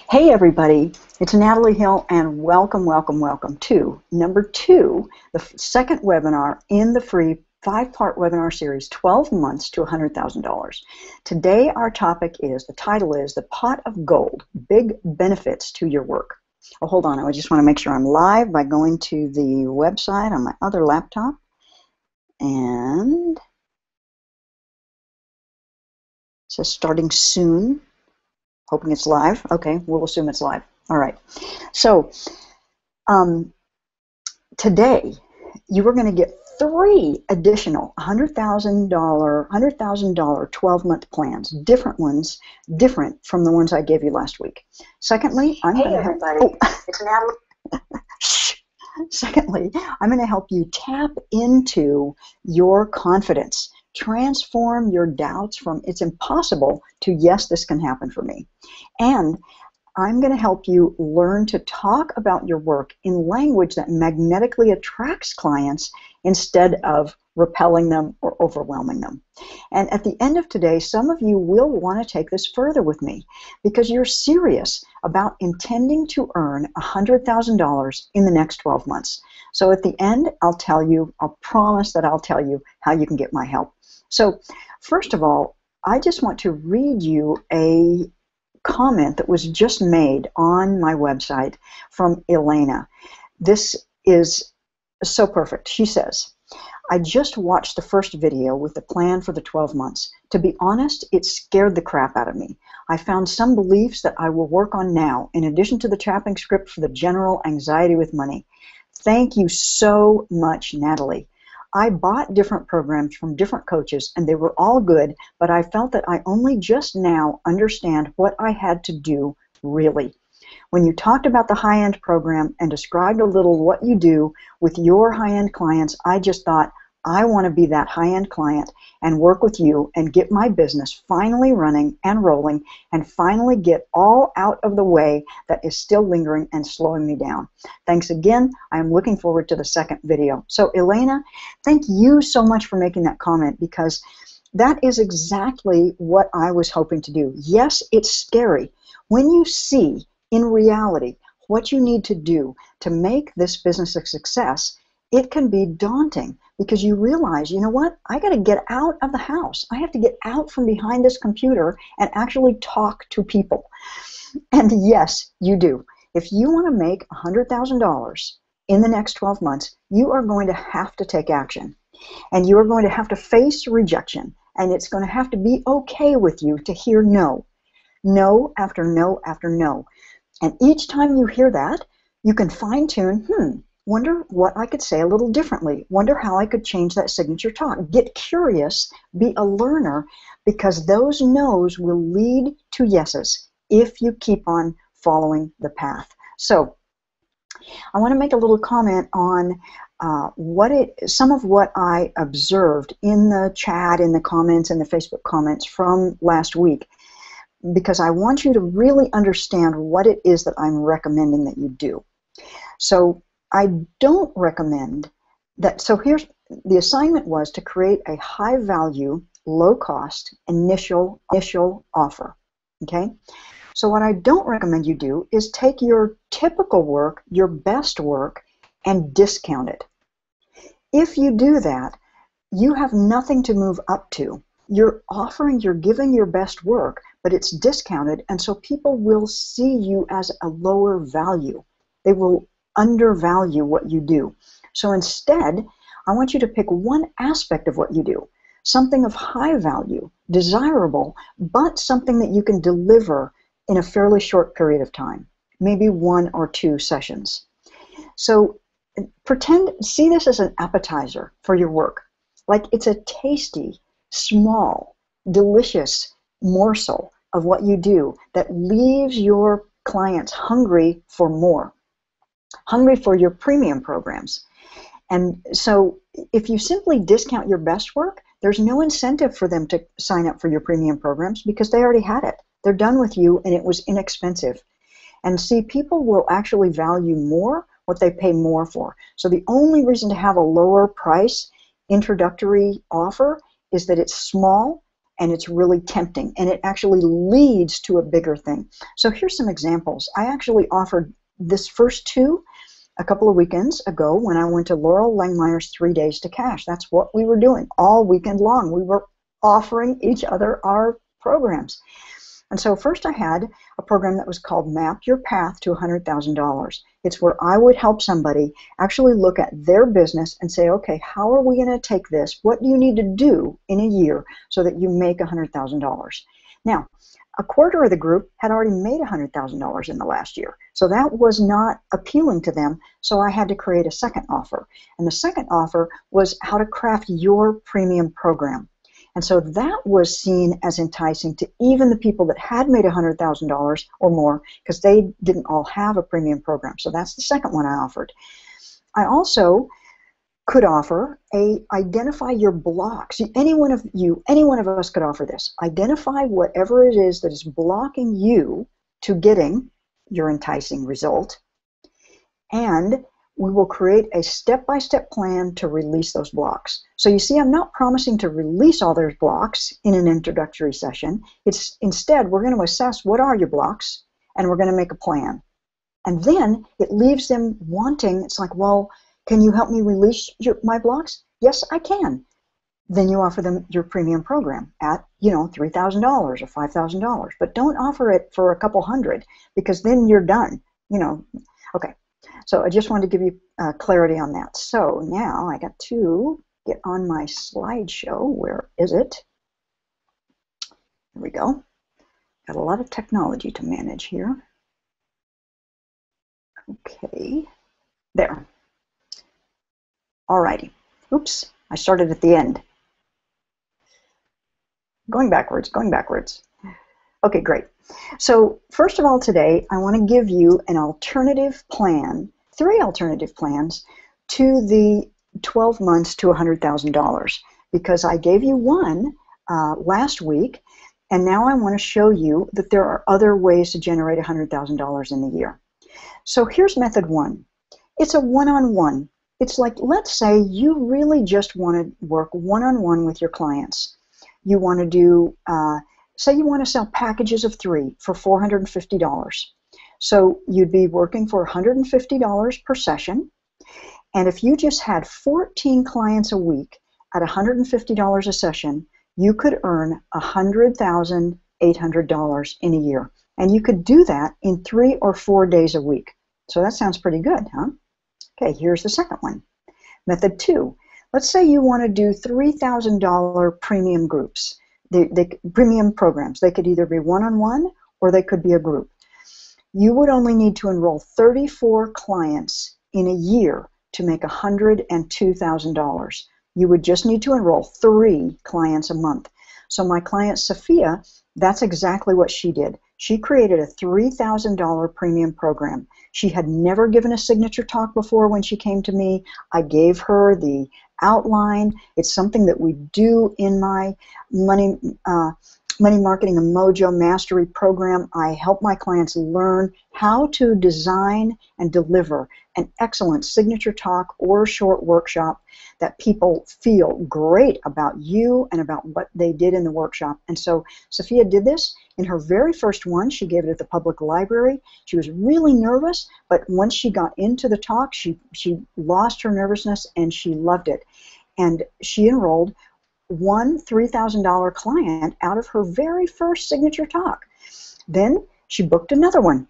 Hey everybody, it's Natalie Hill and welcome to number 2, the second webinar in the free 5-part webinar series, 12 months to $100,000. Today our topic is, the title is, The Pot of Gold, Big Benefits to Your Work. Oh, hold on, I just want to make sure I'm live by going to the website on my other laptop. And it says starting soon. Hoping it's live. Okay, we'll assume it's live. All right. So today you are going to get 3 additional $100,000 12-month plans, different ones, different from the ones I gave you last week. Secondly, I'm going to help. Oh, it's Natalie. Secondly, I'm going to help you tap into your confidence. Transform your doubts from "it's impossible" to "yes, this can happen for me." And I'm going to help you learn to talk about your work in language that magnetically attracts clients instead of repelling them or overwhelming them. And at the end of today, some of you will want to take this further with me because you're serious about intending to earn $100,000 in the next 12 months. So at the end, I'll promise that I'll tell you how you can get my help. So first of all, I just want to read you a comment that was just made on my website from Elena. This is so perfect. She says, "I just watched the first video with the plan for the 12 months. To be honest, it scared the crap out of me. I found some beliefs that I will work on now, in addition to the trapping script for the general anxiety with money. Thank you so much, Natalie. I bought different programs from different coaches, and they were all good, but I felt that I only just now understand what I had to do, really. When you talked about the high-end program and described a little what you do with your high-end clients, I just thought, I want to be that high-end client and work with you and get my business finally running and rolling and finally get all out of the way that is still lingering and slowing me down. Thanks again. I am looking forward to the second video." So Elena, thank you so much for making that comment, because that is exactly what I was hoping to do. Yes, it's scary. When you see in reality what you need to do to make this business a success, it can be daunting because you realize, you know what, I got to get out of the house. I have to get out from behind this computer and actually talk to people. And yes, you do. If you want to make $100,000 in the next 12 months, you are going to have to take action. And you are going to have to face rejection. And it's going to have to be okay with you to hear no. No after no after no. And each time you hear that, you can fine-tune, wonder what I could say a little differently. Wonder how I could change that signature talk. Get curious, be a learner, because those no's will lead to yeses if you keep on following the path. So I want to make a little comment on some of what I observed in the chat, in the comments, in the Facebook comments from last week, because I want you to really understand what it is that I'm recommending that you do. So I don't recommend that. So here's the assignment: was to create a high value, low cost initial offer. Okay? So what I don't recommend you do is take your typical work, your best work, and discount it. If you do that, you have nothing to move up to. You're giving your best work, but it's discounted, and so people will see you as a lower value. They will undervalue what you do. So instead, I want you to pick one aspect of what you do, something of high value, desirable, but something that you can deliver in a fairly short period of time, maybe 1 or 2 sessions. So see this as an appetizer for your work, like it's a tasty, small, delicious morsel of what you do that leaves your clients hungry for more, hungry for your premium programs. And so if you simply discount your best work, there's no incentive for them to sign up for your premium programs because they already had it. They're done with you, and it was inexpensive. And see, people will actually value more what they pay more for. So the only reason to have a lower price introductory offer is that it's small and it's really tempting, and it actually leads to a bigger thing. So here's some examples. I actually offered this first two a couple of weekends ago when I went to Laurel Langmeyer's 3 Days to Cash. That's what we were doing all weekend long. We were offering each other our programs. And so first I had a program that was called Map Your Path to $100,000. It's where I would help somebody actually look at their business and say, okay, how are we going to take this? What do you need to do in a year so that you make $100,000? Now, a quarter of the group had already made $100,000 in the last year. So that was not appealing to them. So I had to create a second offer. And the second offer was how to craft your premium program. And so that was seen as enticing to even the people that had made $100,000 or more, because they didn't all have a premium program. So that's the second one I offered. I also could offer a identify your blocks. Any one of us could offer this. Identify whatever it is that is blocking you to getting your enticing result, and we will create a step-by-step plan to release those blocks. So you see, I'm not promising to release all those blocks in an introductory session. It's instead, we're going to assess what are your blocks, and we're going to make a plan. And then it leaves them wanting, it's like, well, can you help me release my blocks? Yes, I can. Then you offer them your premium program at, $3,000 or $5,000. But don't offer it for a couple hundred, because then you're done. Okay. So I just wanted to give you clarity on that. So now I got to get on my slideshow. Where is it? There we go. Got a lot of technology to manage here. Okay. There. Alrighty. Oops, I started at the end. Going backwards. Okay, great. So first of all today, I want to give you an alternative plan, 3 alternative plans to the 12 months to $100,000, because I gave you one last week, and now I want to show you that there are other ways to generate $100,000 in a year. So here's method 1. It's a one-on-one. It's like, let's say you really just want to work one-on-one with your clients. You want to do, say you want to sell packages of 3 for $450. So you'd be working for $150 per session. And if you just had 14 clients a week at $150 a session, you could earn $100,800 in a year. And you could do that in 3 or 4 days a week. So that sounds pretty good, huh? Okay, here's the second one. Method 2. Let's say you want to do $3,000 premium groups, premium programs. They could either be one-on-one or they could be a group. You would only need to enroll 34 clients in a year to make $102,000. You would just need to enroll 3 clients a month. So my client Sophia, that's exactly what she did. She created a $3,000 premium program. She had never given a signature talk before when she came to me. I gave her the outline. It's something that we do in my Money Marketing and Mojo Mastery program. I help my clients learn how to design and deliver an excellent signature talk or short workshop that people feel great about you and about what they did in the workshop. And so Sophia did this. In her very first one, she gave it at the public library. She was really nervous, but once she got into the talk, she lost her nervousness and she loved it. And she enrolled one $3,000 client out of her very first signature talk. Then she booked another one.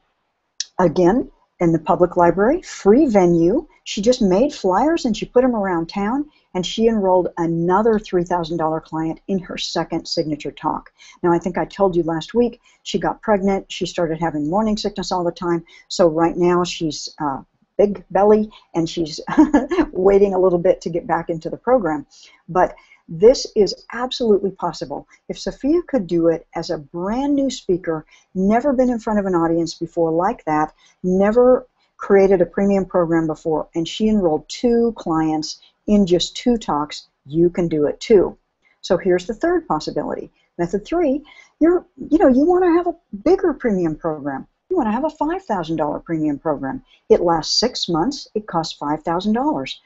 Again, in the public library, free venue. She just made flyers and she put them around town, and she enrolled another $3,000 client in her second signature talk. Now, I think I told you last week, she got pregnant. She started having morning sickness all the time. So right now she's big belly and she's waiting a little bit to get back into the program. But this is absolutely possible. If Sophia could do it as a brand new speaker, never been in front of an audience before like that, never created a premium program before, and she enrolled 2 clients in just 2 talks, you can do it too. So here's the third possibility. Method 3, you want to have a bigger premium program. You want to have a $5,000 premium program. It lasts 6 months. It costs $5,000.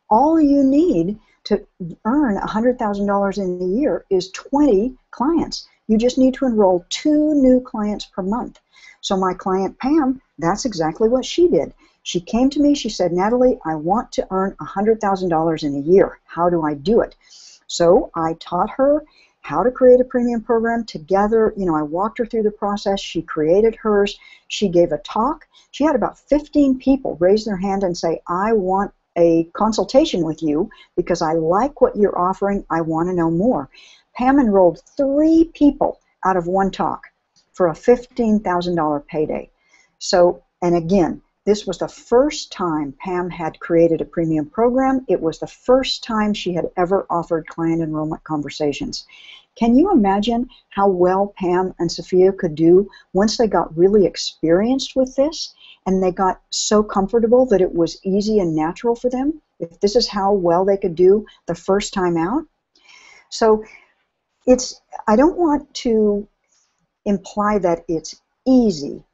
All you need to earn $100,000 in a year is 20 clients. You just need to enroll 2 new clients per month. So my client Pam, that's exactly what she did. She came to me, she said, Natalie, I want to earn $100,000 in a year. How do I do it? So I taught her how to create a premium program together. You know, I walked her through the process. She created hers. She gave a talk. She had about 15 people raise their hand and say, I want a consultation with you because I like what you're offering. I want to know more. Pam enrolled 3 people out of 1 talk for a $15,000 payday. So, and again, this was the first time Pam had created a premium program. It was the first time she had ever offered client enrollment conversations. Can you imagine how well Pam and Sophia could do once they got really experienced with this and they got so comfortable that it was easy and natural for them? If this is how well they could do the first time out. So I don't want to imply that it's easy,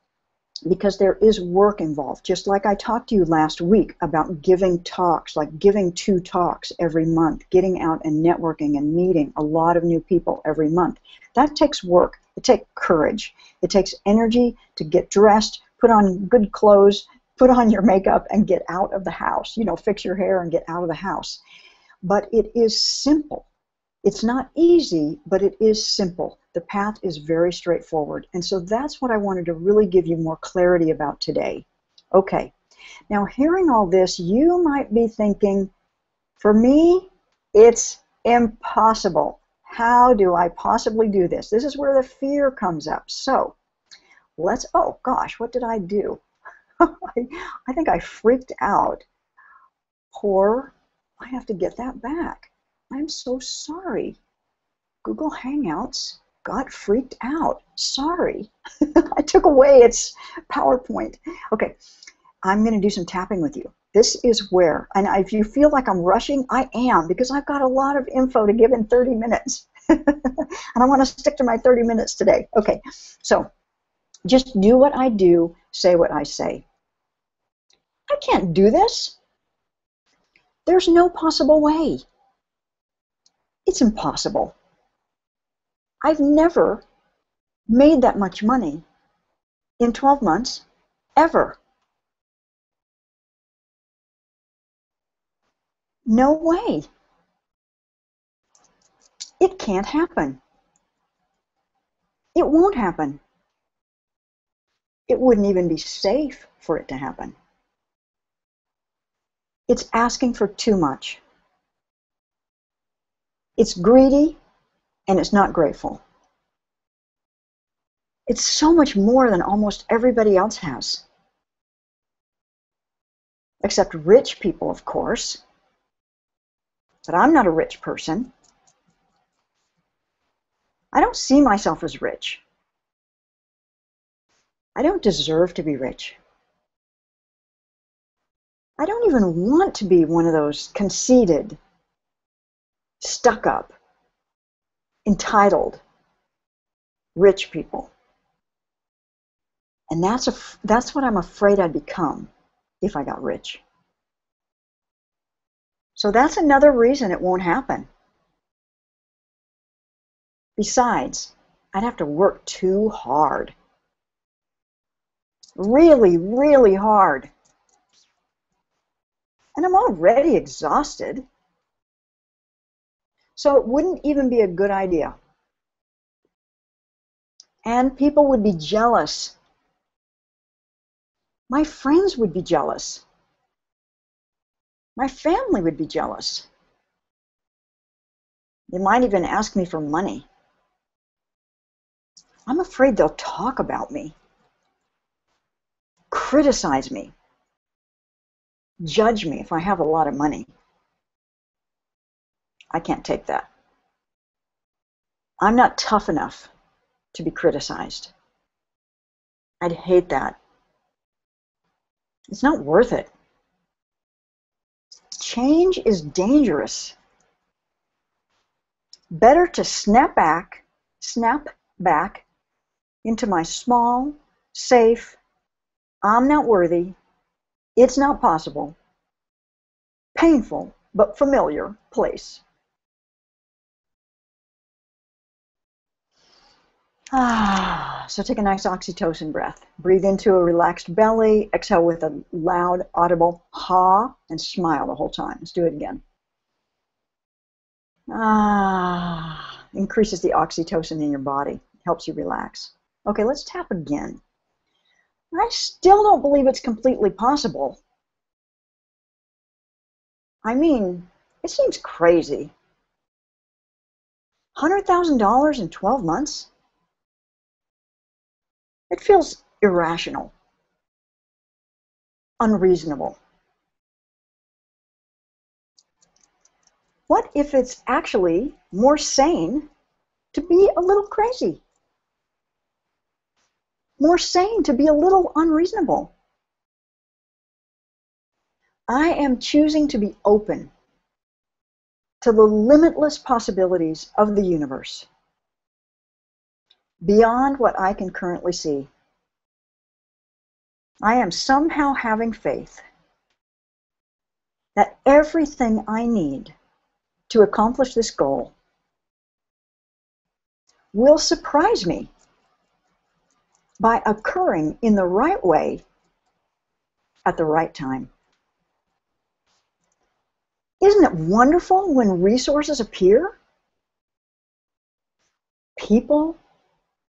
because there is work involved. Just like I talked to you last week about giving talks, like giving 2 talks every month, getting out and networking and meeting a lot of new people every month. That takes work. It takes courage. It takes energy to get dressed, put on good clothes, put on your makeup, and get out of the house. You know, fix your hair and get out of the house. But it is simple. It's not easy, but it is simple. The path is very straightforward. And so that's what I wanted to really give you more clarity about today. Okay, now hearing all this, you might be thinking, for me, it's impossible. How do I possibly do this? This is where the fear comes up. So oh gosh, what did I do? I think I freaked out. I have to get that back. I'm so sorry. Google Hangouts got freaked out. Sorry. I took away its PowerPoint. Okay, I'm going to do some tapping with you. This is where, and if you feel like I'm rushing, I am, because I've got a lot of info to give in 30 minutes. And I want to stick to my 30 minutes today. Okay, so just do what I do, say what I say. I can't do this. There's no possible way. It's impossible. I've never made that much money in 12 months, ever. No way. It can't happen. It won't happen. It wouldn't even be safe for it to happen. It's asking for too much. It's greedy, and it's not grateful. It's so much more than almost everybody else has. Except rich people, of course. But I'm not a rich person. I don't see myself as rich. I don't deserve to be rich. I don't even want to be one of those conceited, stuck-up, entitled, rich people. And that's what I'm afraid I'd become if I got rich. So that's another reason it won't happen. Besides, I'd have to work too hard. Really, really hard. And I'm already exhausted. So it wouldn't even be a good idea. And people would be jealous. My friends would be jealous. My family would be jealous. They might even ask me for money. I'm afraid they'll talk about me, criticize me, judge me if I have a lot of money. I can't take that. I'm not tough enough to be criticized. I'd hate that. It's not worth it. Change is dangerous. Better to snap back into my small, safe, I'm not worthy, it's not possible, painful, but familiar place. So take a nice oxytocin breath. Breathe into a relaxed belly. Exhale with a loud, audible ha, and smile the whole time. Let's do it again. Increases the oxytocin in your body. Helps you relax. Okay, let's tap again. I still don't believe it's completely possible. I mean, it seems crazy. $100,000 in 12 months? It feels irrational, unreasonable. What if it's actually more sane to be a little crazy? More sane to be a little unreasonable? I am choosing to be open to the limitless possibilities of the universe, beyond what I can currently see. I am somehow having faith that everything I need to accomplish this goal will surprise me by occurring in the right way at the right time. Isn't it wonderful when resources appear? People,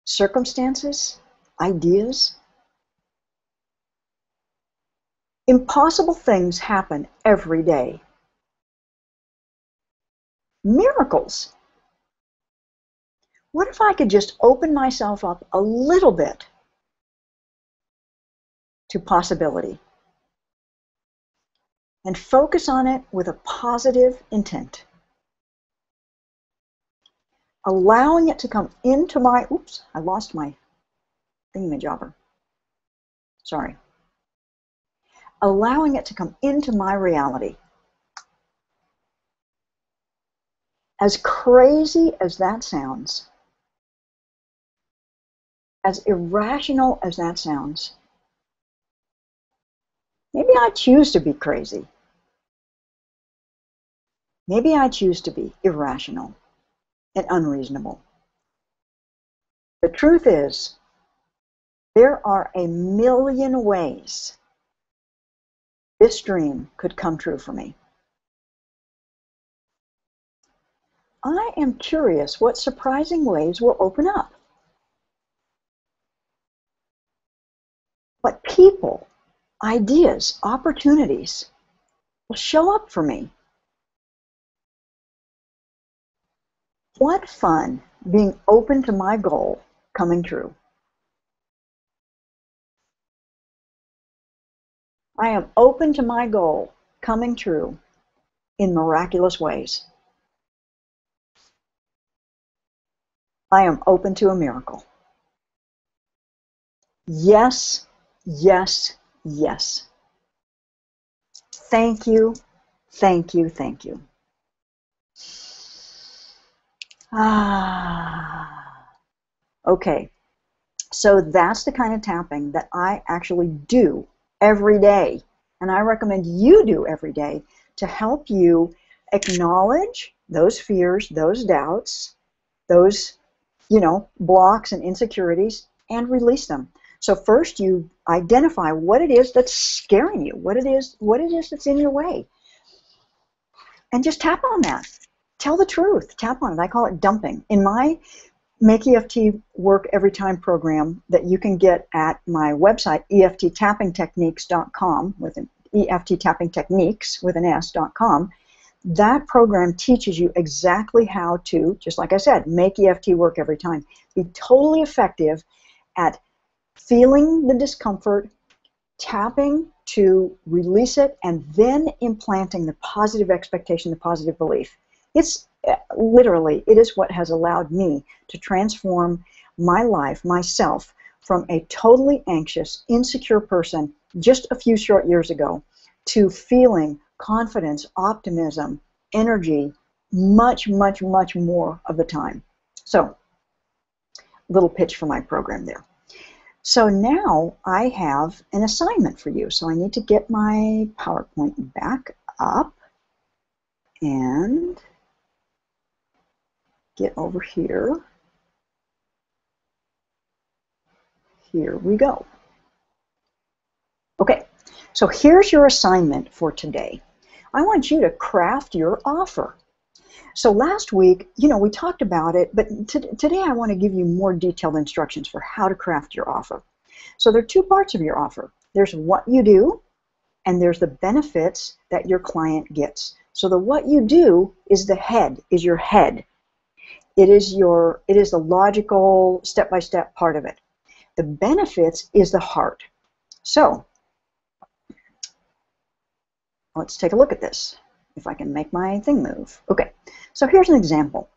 circumstances, ideas. Impossible things happen every day. Miracles. What if I could just open myself up a little bit to possibility and focus on it with a positive intent? Allowing it to come into my, oops, I lost my thingamajobber. Sorry. Allowing it to come into my reality. As crazy as that sounds, as irrational as that sounds, maybe I choose to be crazy. Maybe I choose to be irrational and unreasonable. The truth is, there are a million ways this dream could come true for me. I am curious what surprising ways will open up. What people, ideas, opportunities will show up for me. What fun being open to my goal coming true. I am open to my goal coming true in miraculous ways. I am open to a miracle. Yes, yes, yes. Thank you, thank you, thank you. Okay, so that's the kind of tapping that I actually do every day, and I recommend you do every day to help you acknowledge those fears, those doubts, those, blocks and insecurities, and release them. So first you identify what it is that's scaring you, what it is that's in your way, and just tap on that. Tell the truth. Tap on it. I call it dumping. In my Make EFT Work Every Time program that you can get at my website, EFTtappingtechniques.com, with an EFT Tapping Techniques with an S.com, that program teaches you exactly how to, just like I said, make EFT work every time. Be totally effective at feeling the discomfort, tapping to release it, and then implanting the positive expectation, the positive belief. It's literally, it is what has allowed me to transform my life, myself, from a totally anxious, insecure person just a few short years ago to feeling confidence, optimism, energy, much, much, much more of the time. So, little pitch for my program there. So now I have an assignment for you. So I need to get my PowerPoint back up. and get over here. Here we go. Okay, so here's your assignment for today. I want you to craft your offer. So last week, we talked about it, but today I want to give you more detailed instructions for how to craft your offer. So there are two parts of your offer. There's what you do, and there's the benefits that your client gets. So the what you do is the head, is your head. It is the logical step-by-step part of it. The benefits is the heart. So let's take a look at this, if I can make my thing move. Okay, so here's an example.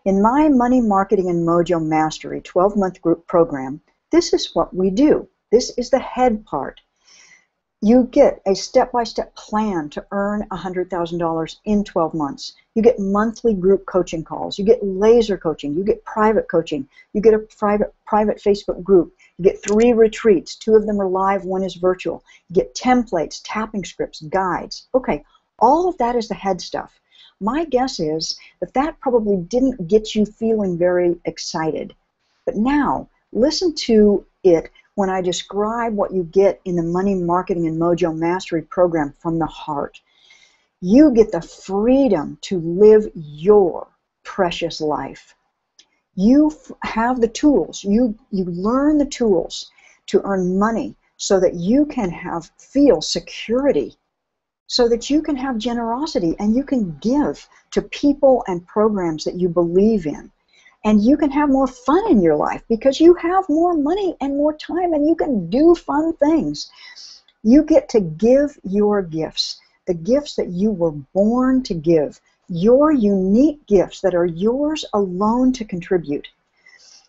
In my Money Marketing and Mojo Mastery 12-month group program, this is what we do. This is the head part. You get a step-by-step plan to earn $100,000 in 12 months. You get monthly group coaching calls. You get laser coaching. You get private coaching. You get a private Facebook group. You get 3 retreats. 2 of them are live, 1 is virtual. You get templates, tapping scripts, guides. Okay, all of that is the head stuff. My guess is that probably didn't get you feeling very excited. But now, listen to it when I describe what you get in the Money Marketing and Mojo Mastery program from the heart. You get the freedom to live your precious life. You have the tools. You learn the tools to earn money so that you can feel security, so that you can have generosity and you can give to people and programs that you believe in. And you can have more fun in your life because you have more money and more time and you can do fun things. You get to give your gifts, the gifts that you were born to give, your unique gifts that are yours alone to contribute.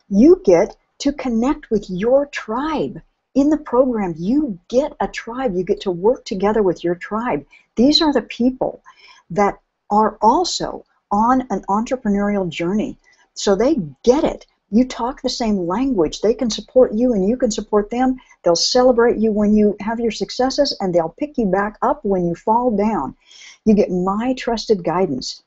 You get to connect with your tribe. In the program, you get a tribe. You get to work together with your tribe. These are the people that are also on an entrepreneurial journey. So they get it. You talk the same language. They can support you and you can support them. They'll celebrate you when you have your successes and they'll pick you back up when you fall down. You get my trusted guidance.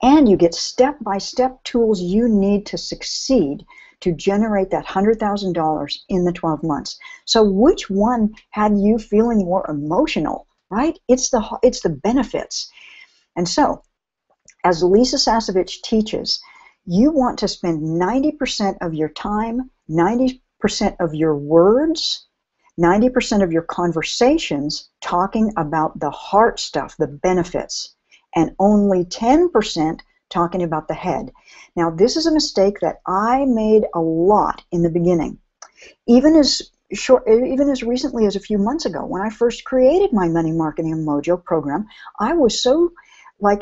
And you get step-by-step tools you need to succeed to generate that $100,000 in the 12 months. So which one had you feeling more emotional, right? It's the benefits. And so, as Lisa Sasevich teaches, you want to spend 90% of your time, 90% of your words, 90% of your conversations talking about the heart stuff, the benefits, and only 10% talking about the head. Now, this is a mistake that I made a lot in the beginning. Even as recently as a few months ago, when I first created my Money Marketing and Mojo program, I was so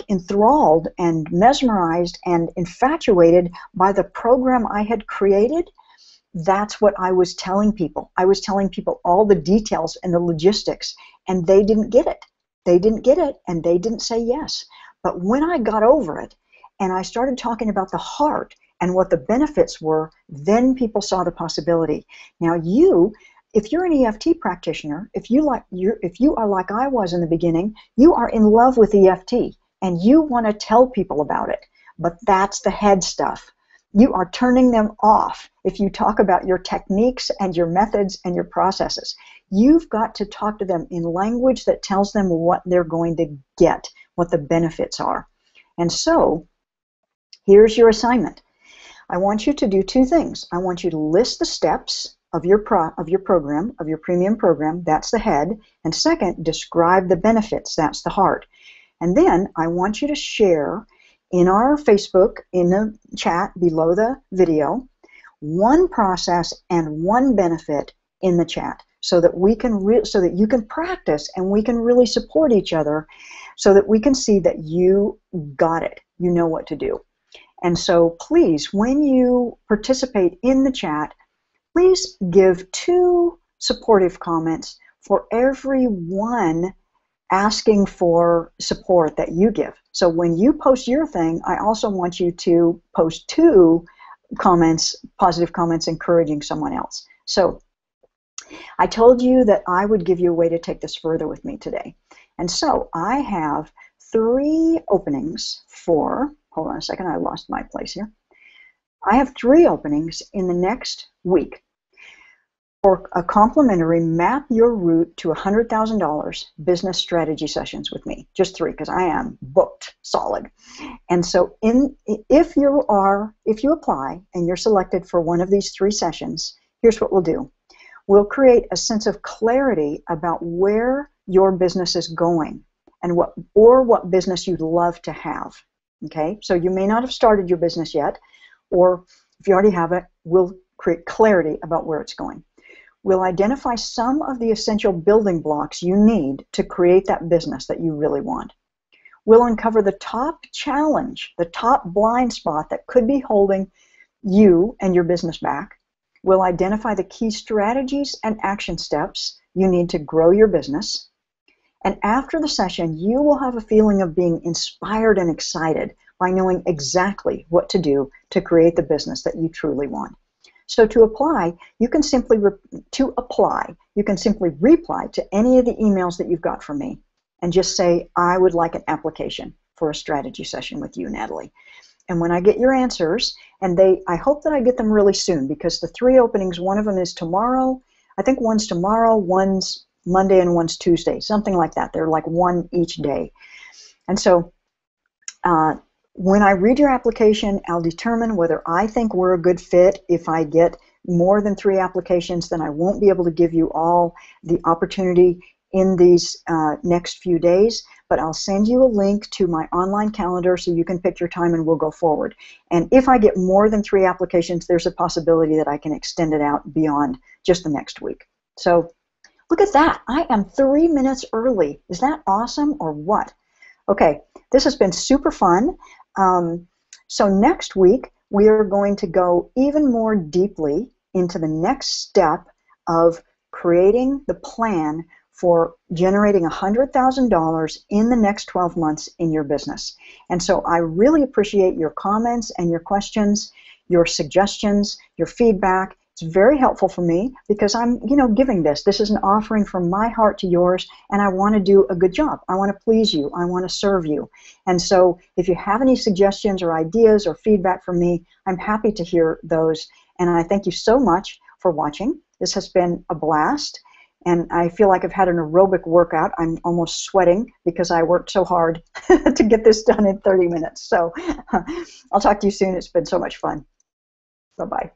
enthralled and mesmerized and infatuated by the program I had created. That's what I was telling people. I was telling people all the details and the logistics, and they didn't get it. They didn't get it, and they didn't say yes. But when I got over it, and I started talking about the heart and what the benefits were, then people saw the possibility. Now if you're an EFT practitioner, if you are like I was in the beginning, you are in love with EFT, and you want to tell people about it. But that's the head stuff. You are turning them off if you talk about your techniques and your methods and your processes. You've got to talk to them in language that tells them what they're going to get, what the benefits are. And so, here's your assignment. I want you to do 2 things. I want you to list the steps of your program, of your premium program. That's the head. And second, describe the benefits. That's the heart. And then I want you to share in our Facebook, in the chat below the video, 1 process and 1 benefit in the chat, so that you can practice and we can really support each other, so that we can see that you got it. You know what to do. And so please, when you participate in the chat, please give 2 supportive comments for every 1 asking for support that you give. So when you post your thing, I also want you to post 2 comments, positive comments, encouraging someone else. So I told you that I would give you a way to take this further with me today. And so I have 3 openings for, hold on a second, I lost my place here. I have 3 openings in the next week for a complimentary Map Your Route to $100,000 business strategy sessions with me. Just 3, because I am booked solid. And so if you apply and you're selected for one of these 3 sessions, here's what we'll do. We'll create a sense of clarity about where your business is going and what business you'd love to have. Okay? So you may not have started your business yet, or if you already have it, we'll create clarity about where it's going. We'll identify some of the essential building blocks you need to create that business that you really want. We'll uncover the top challenge, the top blind spot that could be holding you and your business back. We'll identify the key strategies and action steps you need to grow your business. And after the session, you will have a feeling of being inspired and excited by knowing exactly what to do to create the business that you truly want. So to apply, you can simply reply to any of the emails that you've got from me and just say, I would like an application for a strategy session with you, Natalie. And when I get your answers, and I hope that I get them really soon, because the 3 openings, one of them is tomorrow. I think one's tomorrow, one's Monday, and one's Tuesday, something like that. They're like 1 each day. And so when I read your application, I'll determine whether I think we're a good fit. If I get more than 3 applications, then I won't be able to give you all the opportunity in these next few days, but I'll send you a link to my online calendar so you can pick your time and we'll go forward. And if I get more than 3 applications, there's a possibility that I can extend it out beyond just the next week. So look at that. I am 3 minutes early. Is that awesome or what? Okay, this has been super fun. So next week, we are going to go even more deeply into the next step of creating the plan for generating $100,000 in the next 12 months in your business. And so I really appreciate your comments and your questions, your suggestions, your feedback. It's very helpful for me because I'm, giving this. This is an offering from my heart to yours, and I want to do a good job. I want to please you. I want to serve you. And so if you have any suggestions or ideas or feedback from me, I'm happy to hear those. And I thank you so much for watching. This has been a blast. And I feel like I've had an aerobic workout. I'm almost sweating because I worked so hard to get this done in 30 minutes. So I'll talk to you soon. It's been so much fun. Bye-bye.